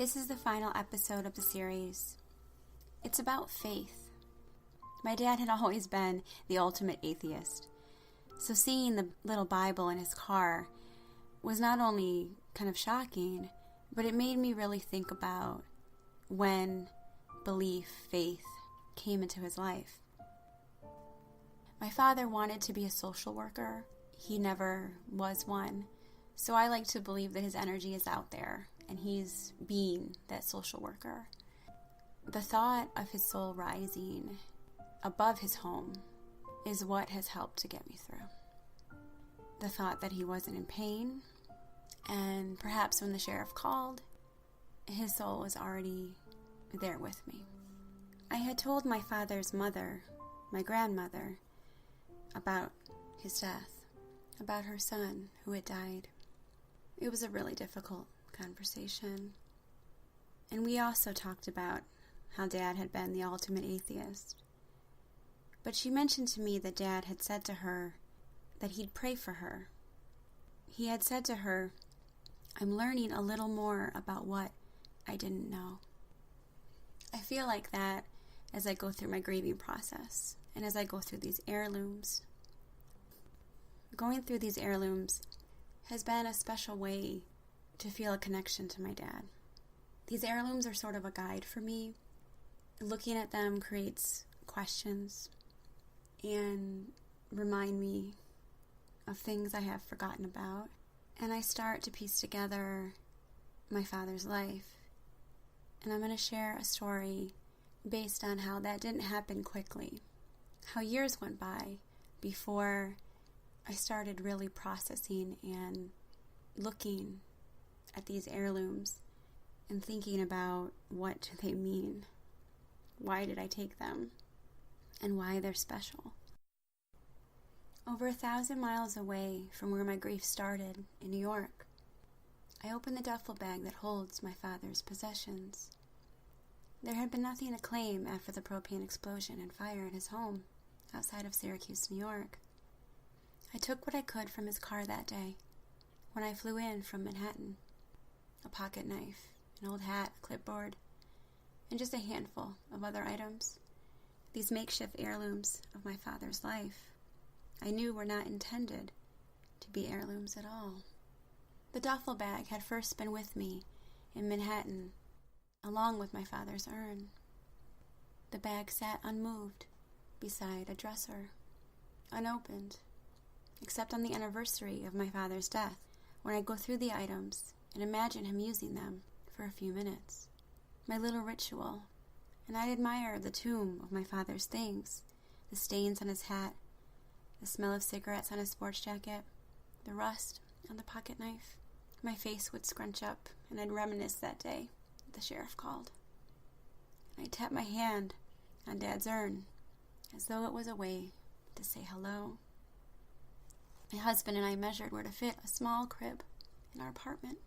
This is the final episode of the series. It's about faith. My dad had always been the ultimate atheist, so seeing the little Bible in his car was not only kind of shocking, but it made me really think about when belief, faith, came into his life. My father wanted to be a social worker. He never was one, so I like to believe that his energy is out there, and he's being that social worker. The thought of his soul rising above his home is what has helped to get me through. The thought that he wasn't in pain, and perhaps when the sheriff called, his soul was already there with me. I had told my father's mother, my grandmother, about his death, about her son who had died. It was a really difficult conversation. And we also talked about how Dad had been the ultimate atheist. But she mentioned to me that Dad had said to her that he'd pray for her. He had said to her, "I'm learning a little more about what I didn't know." I feel like that as I go through my grieving process and as I go through these heirlooms. Going through these heirlooms has been a special way to feel a connection to my dad. These heirlooms are sort of a guide for me. Looking at them creates questions and remind me of things I have forgotten about. And I start to piece together my father's life. And I'm going to share a story based on how that didn't happen quickly. How years went by before I started really processing and looking at these heirlooms and thinking about what do they mean? Why did I take them? And why they're special. Over 1,000 miles away from where my grief started in New York, I opened the duffel bag that holds my father's possessions. There had been nothing to claim after the propane explosion and fire at his home outside of Syracuse, New York. I took what I could from his car that day when I flew in from Manhattan. A pocket knife, an old hat, a clipboard, and just a handful of other items. These makeshift heirlooms of my father's life I knew were not intended to be heirlooms at all. The duffel bag had first been with me in Manhattan, along with my father's urn. The bag sat unmoved beside a dresser, unopened, except on the anniversary of my father's death, when I go through the items and imagine him using them for a few minutes. My little ritual, and I'd admire the tomb of my father's things, the stains on his hat, the smell of cigarettes on his sports jacket, the rust on the pocket knife. My face would scrunch up, and I'd reminisce that day the sheriff called. I'd tap my hand on Dad's urn, as though it was a way to say hello. My husband and I measured where to fit a small crib in our apartment.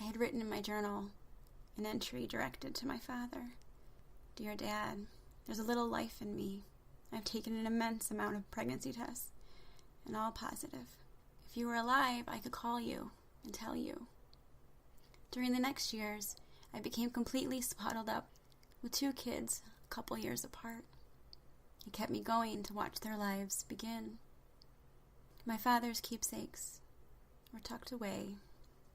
I had written in my journal an entry directed to my father. "Dear Dad, there's a little life in me. I've taken an immense amount of pregnancy tests, and all positive. If you were alive, I could call you and tell you." During the next years, I became completely swaddled up with 2 kids a couple years apart. It kept me going to watch their lives begin. My father's keepsakes were tucked away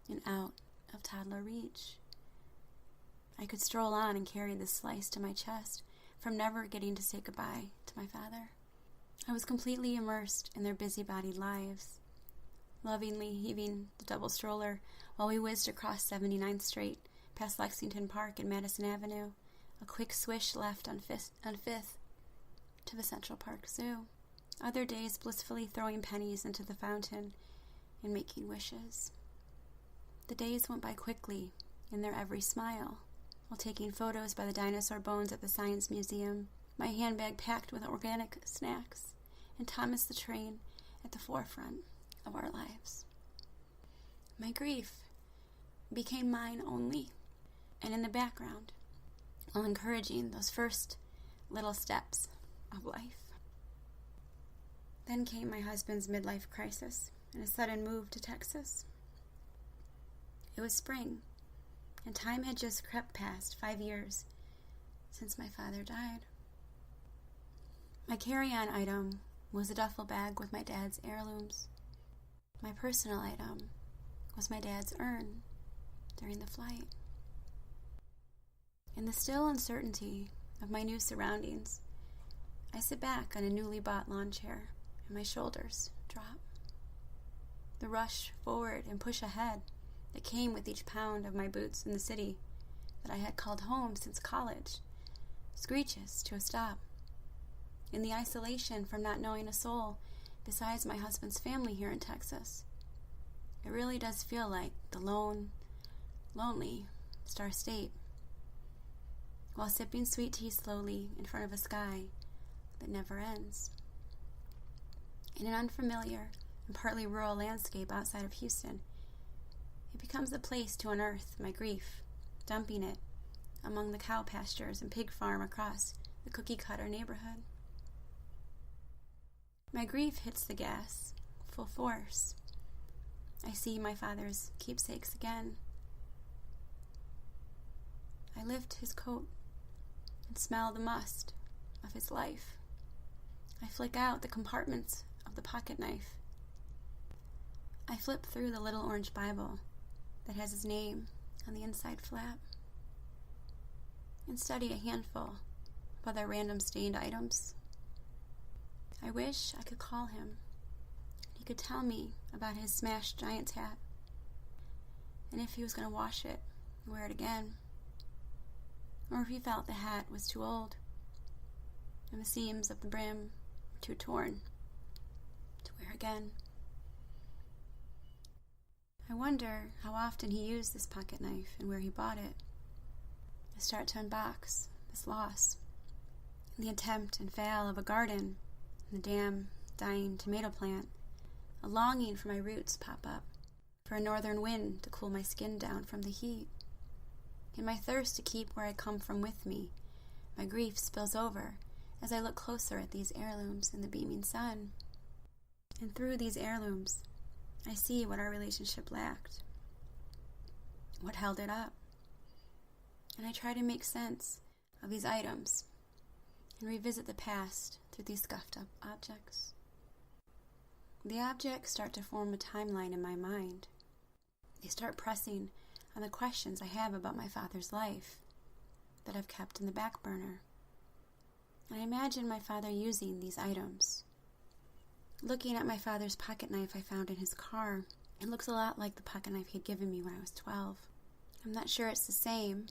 and out of toddler reach. I could stroll on and carry this slice to my chest from never getting to say goodbye to my father. I was completely immersed in their busy-bodied lives, lovingly heaving the double stroller while we whizzed across 79th Street, past Lexington Park and Madison Avenue, a quick swish left on Fifth to the Central Park Zoo. Other days blissfully throwing pennies into the fountain and making wishes. The days went by quickly in their every smile, while taking photos by the dinosaur bones at the Science Museum, my handbag packed with organic snacks, and Thomas the Train at the forefront of our lives. My grief became mine only, and in the background, while encouraging those first little steps of life. Then came my husband's midlife crisis and a sudden move to Texas. It was spring, and time had just crept past 5 years since my father died. My carry-on item was a duffel bag with my dad's heirlooms. My personal item was my dad's urn during the flight. In the still uncertainty of my new surroundings, I sit back on a newly bought lawn chair and my shoulders drop. The rush forward and push ahead that came with each pound of my boots in the city that I had called home since college screeches to a stop. In the isolation from not knowing a soul besides my husband's family here in Texas, it really does feel like the lonely Star State, while sipping sweet tea slowly in front of a sky that never ends. In an unfamiliar and partly rural landscape outside of Houston, it becomes a place to unearth my grief, dumping it among the cow pastures and pig farm across the cookie-cutter neighborhood. My grief hits the gas, full force. I see my father's keepsakes again. I lift his coat and smell the must of his life. I flick out the compartments of the pocket knife. I flip through the little orange Bible that has his name on the inside flap and study a handful of other random stained items. I wish I could call him. He could tell me about his smashed Giants hat and if he was going to wash it and wear it again, or if he felt the hat was too old and the seams of the brim were too torn to wear again. I wonder how often he used this pocket knife and where he bought it. I start to unbox this loss, the attempt and fail of a garden, and the damn dying tomato plant. A longing for my roots pop up, for a northern wind to cool my skin down from the heat. In my thirst to keep where I come from with me, my grief spills over as I look closer at these heirlooms in the beaming sun. And through these heirlooms, I see what our relationship lacked, what held it up. And I try to make sense of these items and revisit the past through these scuffed up objects. The objects start to form a timeline in my mind. They start pressing on the questions I have about my father's life that I've kept in the back burner. I imagine my father using these items. Looking at my father's pocket knife I found in his car, it looks a lot like the pocket knife he'd given me when I was 12. I'm not sure it's the same,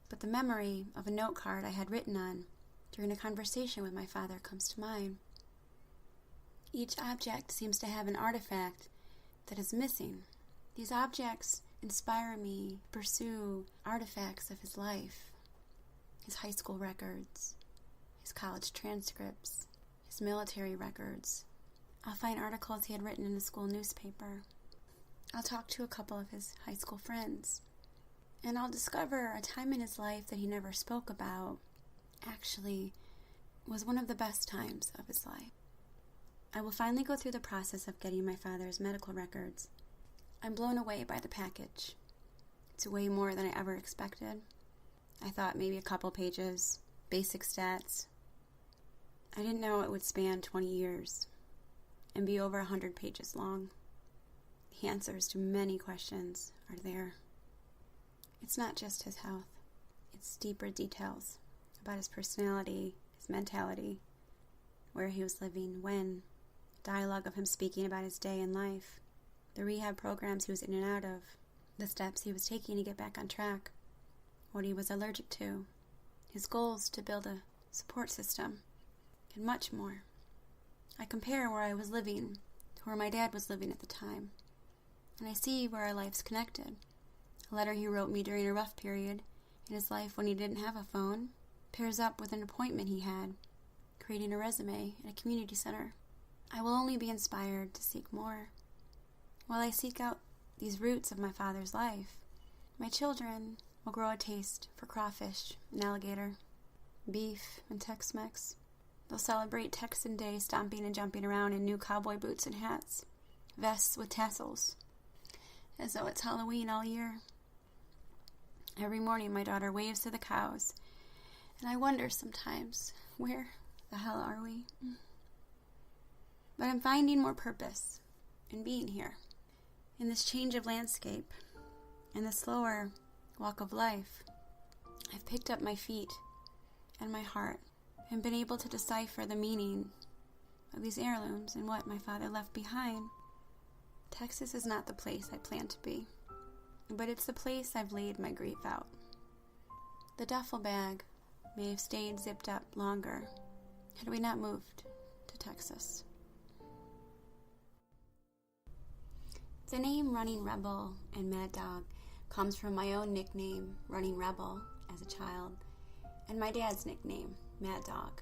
but the memory of a note card I had written on during a conversation with my father comes to mind. Each object seems to have an artifact that is missing. These objects inspire me to pursue artifacts of his life, his high school records, his college transcripts, his military records. I'll find articles he had written in the school newspaper. I'll talk to a couple of his high school friends, and I'll discover a time in his life that he never spoke about actually was one of the best times of his life. I will finally go through the process of getting my father's medical records. I'm blown away by the package. It's way more than I ever expected. I thought maybe a couple pages, basic stats. I didn't know it would span 20 years and be over 100 pages long. The answers to many questions are there. It's not just his health. It's deeper details about his personality, his mentality, where he was living, when, dialogue of him speaking about his day in life, the rehab programs he was in and out of, the steps he was taking to get back on track, what he was allergic to, his goals to build a support system, and much more. I compare where I was living to where my dad was living at the time, and I see where our lives connected. A letter he wrote me during a rough period in his life when he didn't have a phone pairs up with an appointment he had, creating a resume at a community center. I will only be inspired to seek more. While I seek out these roots of my father's life, my children will grow a taste for crawfish and alligator, beef and Tex-Mex. They'll celebrate Texan Day stomping and jumping around in new cowboy boots and hats, vests with tassels, as though it's Halloween all year. Every morning my daughter waves to the cows, and I wonder sometimes, where the hell are we? But I'm finding more purpose in being here, in this change of landscape, in the slower walk of life. I've picked up my feet and my heart and been able to decipher the meaning of these heirlooms and what my father left behind. Texas is not the place I plan to be, but it's the place I've laid my grief out. The duffel bag may have stayed zipped up longer had we not moved to Texas. The name Running Rebel and Mad Dog comes from my own nickname, Running Rebel, as a child, and my dad's nickname, Mad Dog.